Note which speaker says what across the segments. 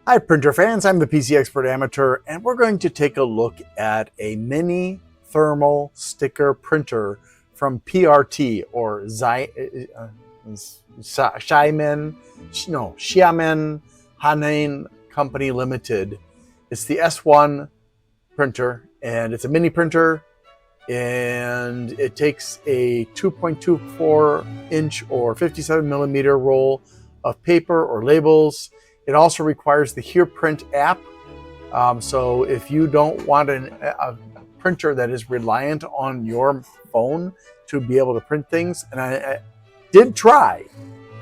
Speaker 1: Hi printer fans, I'm the PC Expert Amateur, and we're going to take a look at a mini thermal sticker printer from PRT or Xiamen Hanin Company Limited. It's the S1 printer, and it's a mini printer, and it takes a 2.24 inch or 57 millimeter roll of paper or labels. It also requires the Here Print app. So if you don't want a printer that is reliant on your phone to be able to print things, and I did try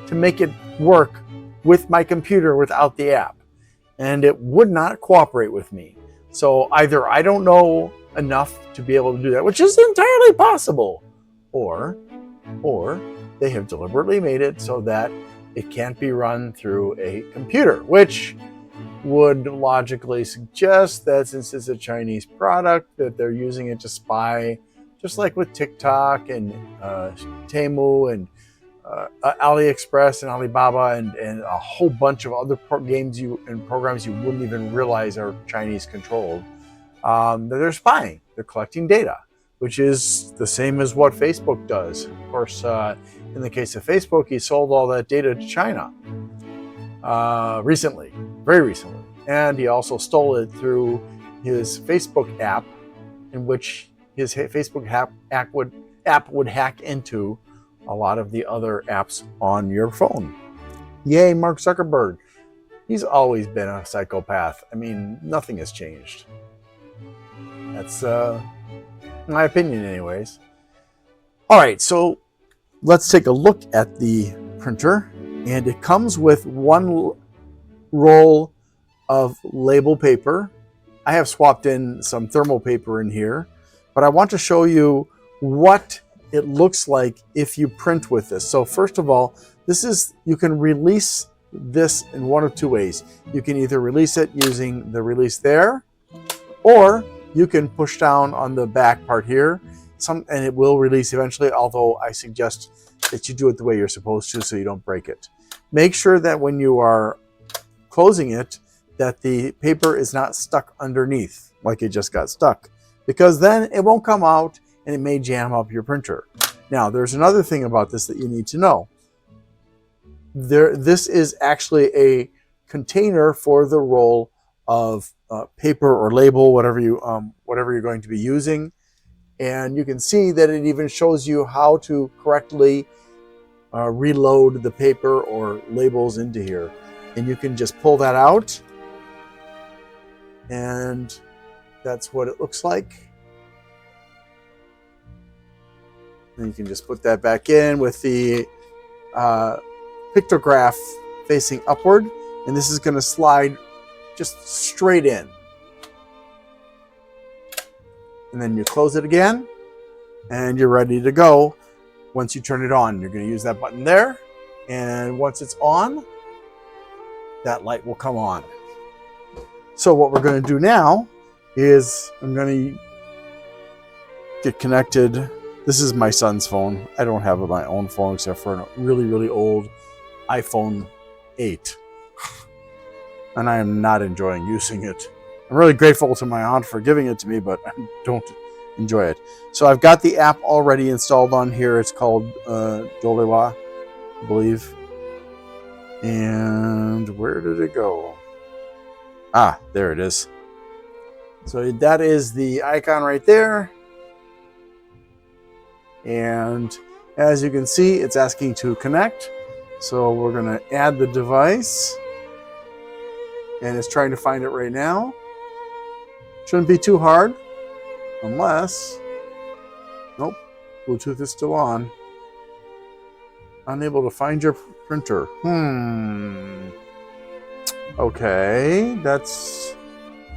Speaker 1: to make it work with my computer without the app, and it would not cooperate with me. So either I don't know enough to be able to do that, which is entirely possible, or they have deliberately made it so that it can't be run through a computer, which would logically suggest that since it's a Chinese product, that they're using it to spy, just like with TikTok and Temu and AliExpress and Alibaba and a whole bunch of other games and programs you wouldn't even realize are Chinese controlled. That they're spying, they're collecting data, which is the same as what Facebook does. Of course, in the case of Facebook, he sold all that data to China recently, very recently. And he also stole it through his Facebook app, in which his Facebook app would hack into a lot of the other apps on your phone. Yay, Mark Zuckerberg. He's always been a psychopath. I mean, nothing has changed. That's my opinion anyways. All right, so let's take a look at the printer, and it comes with one roll of label paper. I have swapped in some thermal paper in here, but I want to show you what it looks like if you print with this. So first of all, you can release this in one of two ways. You can either release it using the release there, or you can push down on the back part here, and it will release eventually, although I suggest that you do it the way you're supposed to so you don't break it. Make sure that when you are closing it, that the paper is not stuck underneath, like it just got stuck, because then it won't come out and it may jam up your printer. Now, there's another thing about this that you need to know. This is actually a container for the roll of paper or label, whatever you're going to be using. And you can see that it even shows you how to correctly reload the paper or labels into here. And you can just pull that out, and that's what it looks like. And you can just put that back in with the pictograph facing upward, and this is going to slide just straight in. And then you close it again, and you're ready to go. Once you turn it on, you're going to use that button there, and once it's on, that light will come on. So what we're going to do now is I'm going to get connected. This is my son's phone. I don't have my own phone except for a really, really old iPhone 8. And I am not enjoying using it. I'm really grateful to my aunt for giving it to me, but I don't enjoy it. So I've got the app already installed on here. It's called Dolewa, I believe. And where did it go? Ah, there it is. So that is the icon right there. And as you can see, it's asking to connect. So we're going to add the device. And it's trying to find it right now. Shouldn't be too hard. Unless... Nope. Bluetooth is still on. Unable to find your printer. Okay. That's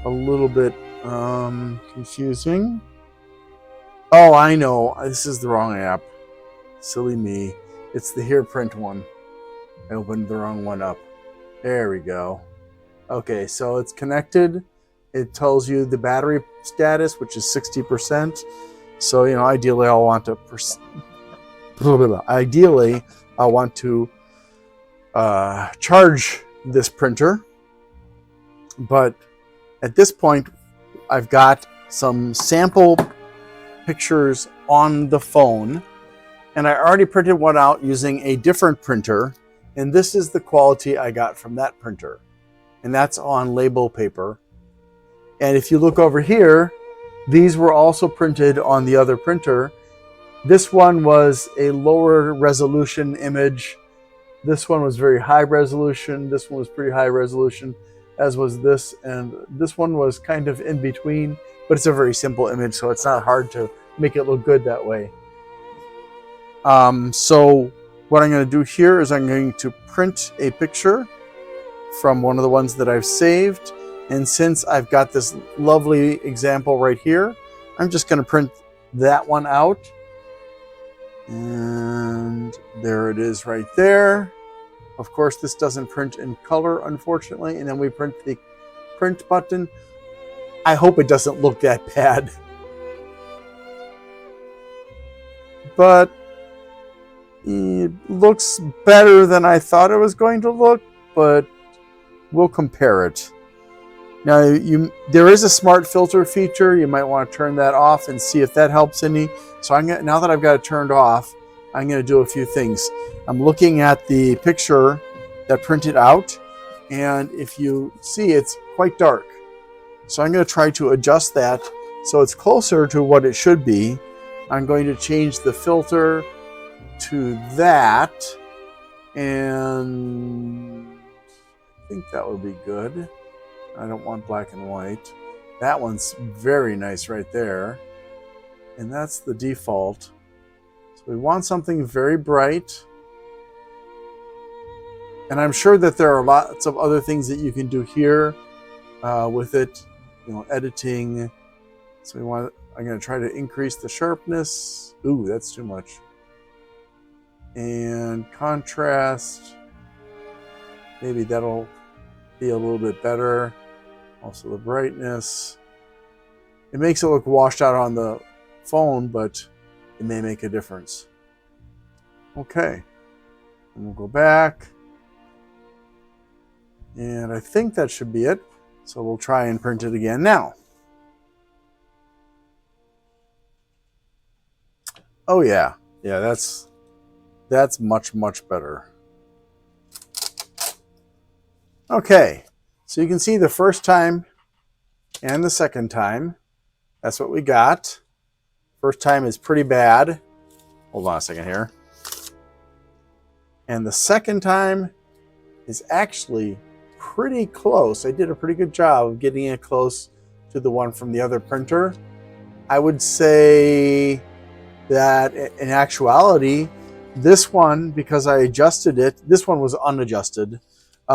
Speaker 1: a little bit confusing. Oh, I know. This is the wrong app. Silly me. It's the Here Print one. I opened the wrong one up. There we go. Okay, so it's connected. It tells you the battery status, which is 60%. So, ideally I'll want to charge this printer. But at this point, I've got some sample pictures on the phone, and I already printed one out using a different printer, and this is the quality I got from that printer, and that's on label paper. And if you look over here, these were also printed on the other printer. This one was a lower resolution image. This one was very high resolution. This one was pretty high resolution, as was this. And this one was kind of in between, but it's a very simple image, so it's not hard to make it look good that way. So what I'm going to do here is I'm going to print a picture from one of the ones that I've saved. And since I've got this lovely example right here, I'm just going to print that one out. And there it is right there. Of course, this doesn't print in color, unfortunately. And then we print the print button. I hope it doesn't look that bad. But it looks better than I thought it was going to look, but we'll compare it. Now, there is a smart filter feature. You might want to turn that off and see if that helps any. So now that I've got it turned off, I'm going to do a few things. I'm looking at the picture that printed out, and if you see, it's quite dark. So I'm going to try to adjust that so it's closer to what it should be. I'm going to change the filter to that, and I think that would be good. I don't want black and white. That one's very nice right there. And that's the default. So we want something very bright. And I'm sure that there are lots of other things that you can do here with it, editing. So I'm going to try to increase the sharpness. Ooh, that's too much. And contrast. Maybe that'll be a little bit better. Also the brightness. It makes it look washed out on the phone, but it may make a difference. Okay. And we'll go back. And I think that should be it. So we'll try and print it again now. Oh yeah. Yeah, that's much, much better. Okay. So you can see the first time and the second time. That's what we got. First time is pretty bad. Hold on a second here. And the second time is actually pretty close. I did a pretty good job of getting it close to the one from the other printer. I would say that in actuality, this one, because I adjusted it, this one was unadjusted.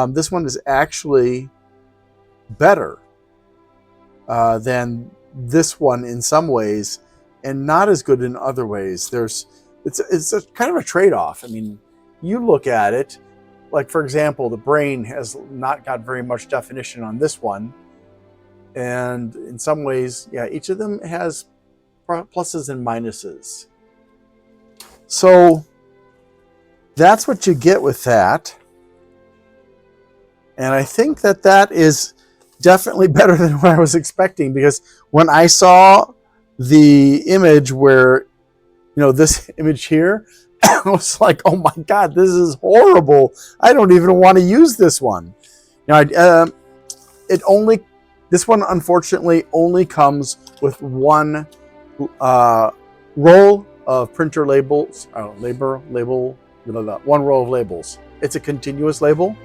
Speaker 1: This one is actually better than this one in some ways, and not as good in other ways. It's a kind of a trade-off. I mean, you look at it, like for example, the brain has not got very much definition on this one, and in some ways, yeah, each of them has pluses and minuses. So that's what you get with that. And I think that is definitely better than what I was expecting, because when I saw the image where, this image here, I was like, oh my God, this is horrible. I don't even want to use this one. This one unfortunately only comes with one roll of printer labels, one row of labels. It's a continuous label.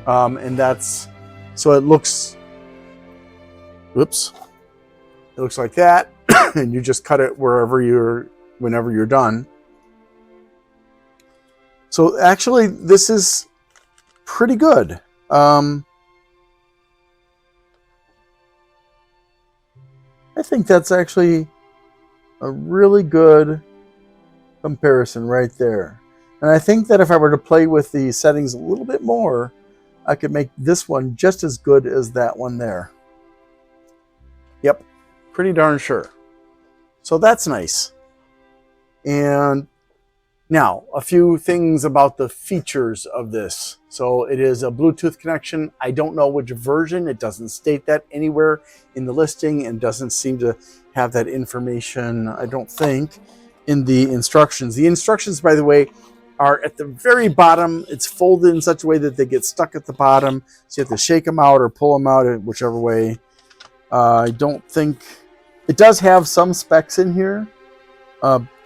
Speaker 1: And that's, so it looks like that. And you just cut it whenever you're done. So actually, this is pretty good. I think that's actually a really good comparison right there. And I think that if I were to play with the settings a little bit more, I could make this one just as good as that one there. Yep, pretty darn sure. So that's nice. And Now, a few things about the features of this. So it is a Bluetooth connection. I don't know which version. It doesn't state that anywhere in the listing and doesn't seem to have that information, I don't think, in the instructions. The instructions, by the way, are at the very bottom. It's folded in such a way that they get stuck at the bottom. So you have to shake them out or pull them out, whichever way. I don't think... It does have some specs in here.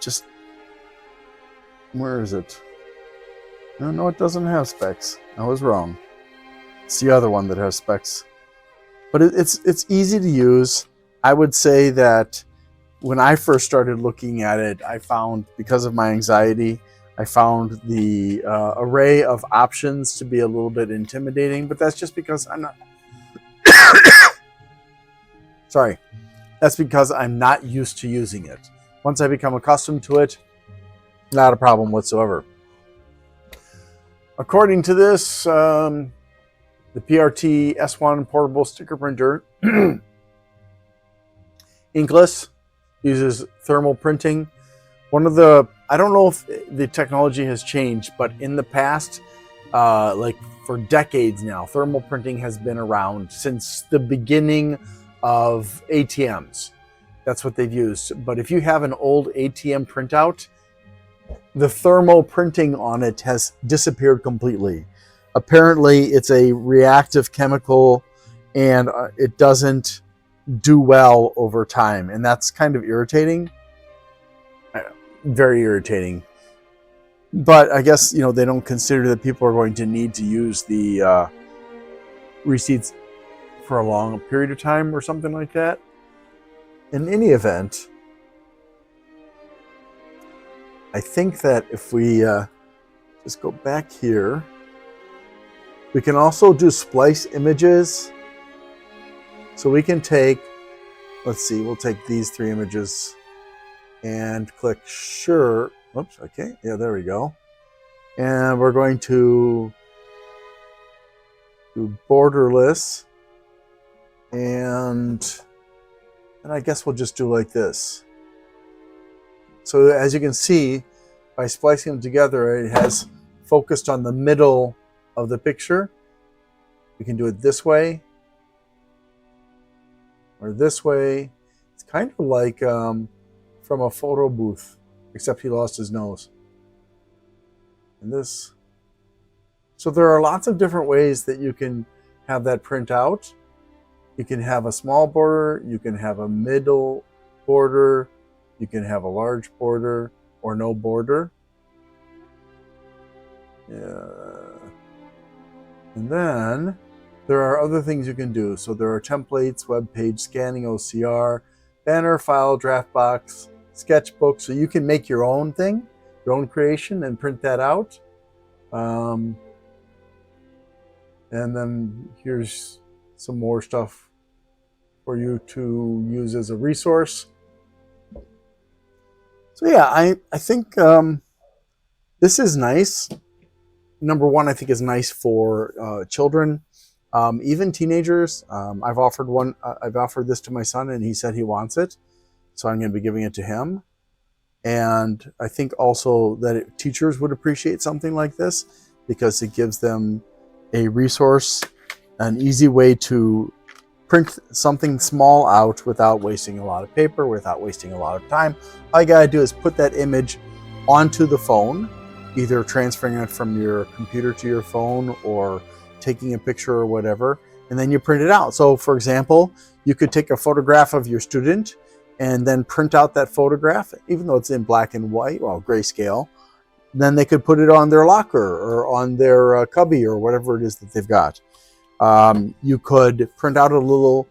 Speaker 1: Just... Where is it? No, it doesn't have specs. I was wrong. It's the other one that has specs. But it's easy to use. I would say that when I first started looking at it, I found, because of my anxiety, I found the array of options to be a little bit intimidating. But that's just because I'm not... Sorry. That's because I'm not used to using it. Once I become accustomed to it, not a problem whatsoever. According to this, the PRT S1 portable sticker printer, inkless, uses thermal printing. One of the, I don't know if the technology has changed, but in the past, like for decades now, thermal printing has been around since the beginning of ATMs. That's what they've used. But if you have an old ATM printout, the thermal printing on it has disappeared completely. Apparently, it's a reactive chemical and it doesn't do well over time. And that's kind of irritating. Very irritating. But I guess, you know, they don't consider that people are going to need to use the receipts for a long period of time or something like that. In any event, I think that if we just go back here, we can also do splice images. So we can take, let's see, we'll take these 3 images and click sure. Oops, okay, yeah, there we go. And we're going to do borderless. And I guess we'll just do like this. So as you can see, by splicing them together, it has focused on the middle of the picture. We can do it this way or this way. It's kind of like from a photo booth, except he lost his nose. And this. So there are lots of different ways that you can have that print out. You can have a small border, you can have a middle border, you can have a large border or no border. Yeah. And then there are other things you can do. So there are templates, web page scanning, OCR, banner, file, draft box, sketchbook. So you can make your own thing, your own creation, and print that out. And then here's some more stuff for you to use as a resource. So yeah, I think this is nice. Number one, I think is nice for children, even teenagers. I've offered this to my son, and he said he wants it, so I'm going to be giving it to him. And I think also that teachers would appreciate something like this because it gives them a resource, an easy way to print something small out without wasting a lot of paper, without wasting a lot of time. All you gotta do is put that image onto the phone, either transferring it from your computer to your phone or taking a picture or whatever, and then you print it out. So for example, you could take a photograph of your student and then print out that photograph, even though it's in black and white, well, grayscale. Then they could put it on their locker or on their cubby or whatever it is that they've got. You could print out a little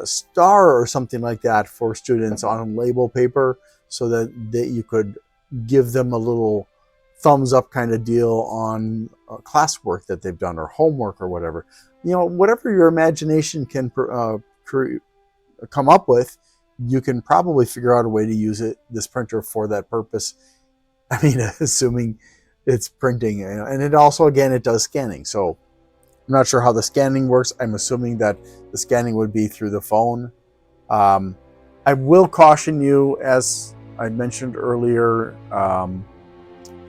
Speaker 1: star or something like that for students on label paper so that you could give them a little thumbs up kind of deal on classwork that they've done or homework or whatever. You know, whatever your imagination can come up with, you can probably figure out a way to use this printer for that purpose. I mean, assuming it's printing. And it also, again, it does scanning. So I'm not sure how the scanning works. I'm assuming that the scanning would be through the phone. I will caution you, as I mentioned earlier,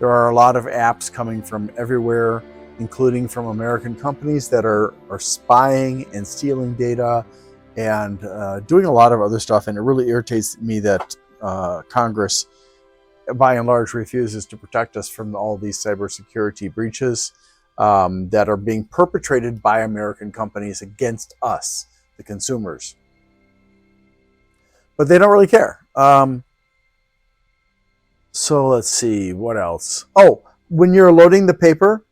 Speaker 1: There are a lot of apps coming from everywhere, including from American companies that are spying and stealing data and doing a lot of other stuff. And it really irritates me that Congress, by and large, refuses to protect us from all these cybersecurity breaches that are being perpetrated by American companies against us, the consumers. But they don't really care. So let's see, what else? Oh, when you're loading the paper,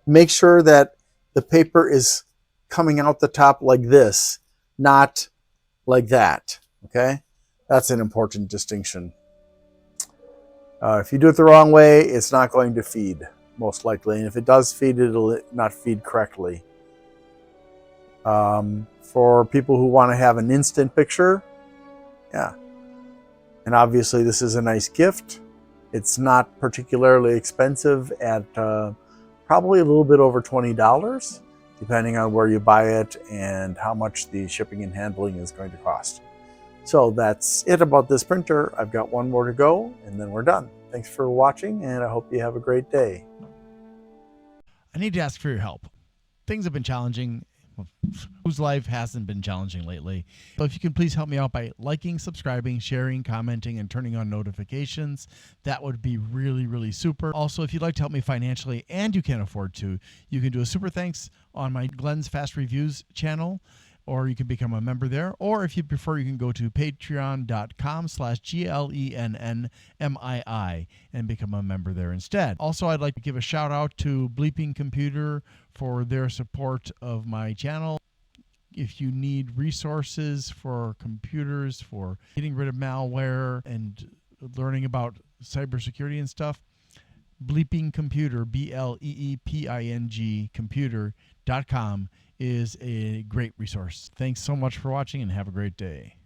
Speaker 1: make sure that the paper is coming out the top like this, not like that, okay? That's an important distinction. If you do it the wrong way, it's not going to feed, most likely. And if it does feed, it'll not feed correctly. For people who want to have an instant picture, yeah. And obviously this is a nice gift. It's not particularly expensive at probably a little bit over $20, depending on where you buy it and how much the shipping and handling is going to cost. So that's it about this printer. I've got one more to go and then we're done. Thanks for watching and I hope you have a great day.
Speaker 2: I need to ask for your help. Things have been challenging. Whose life hasn't been challenging lately? So if you can please help me out by liking, subscribing, sharing, commenting, and turning on notifications, that would be really, really super. Also, if you'd like to help me financially and you can't afford to, you can do a super thanks on my Glenn's Fast Reviews channel, or you can become a member there. Or if you prefer, you can go to patreon.com/GLENNMII and become a member there instead. Also, I'd like to give a shout out to Bleeping Computer for their support of my channel. If you need resources for computers, for getting rid of malware and learning about cybersecurity and stuff, Bleeping Computer, BLEEPING computer.com is a great resource. Thanks so much for watching and have a great day.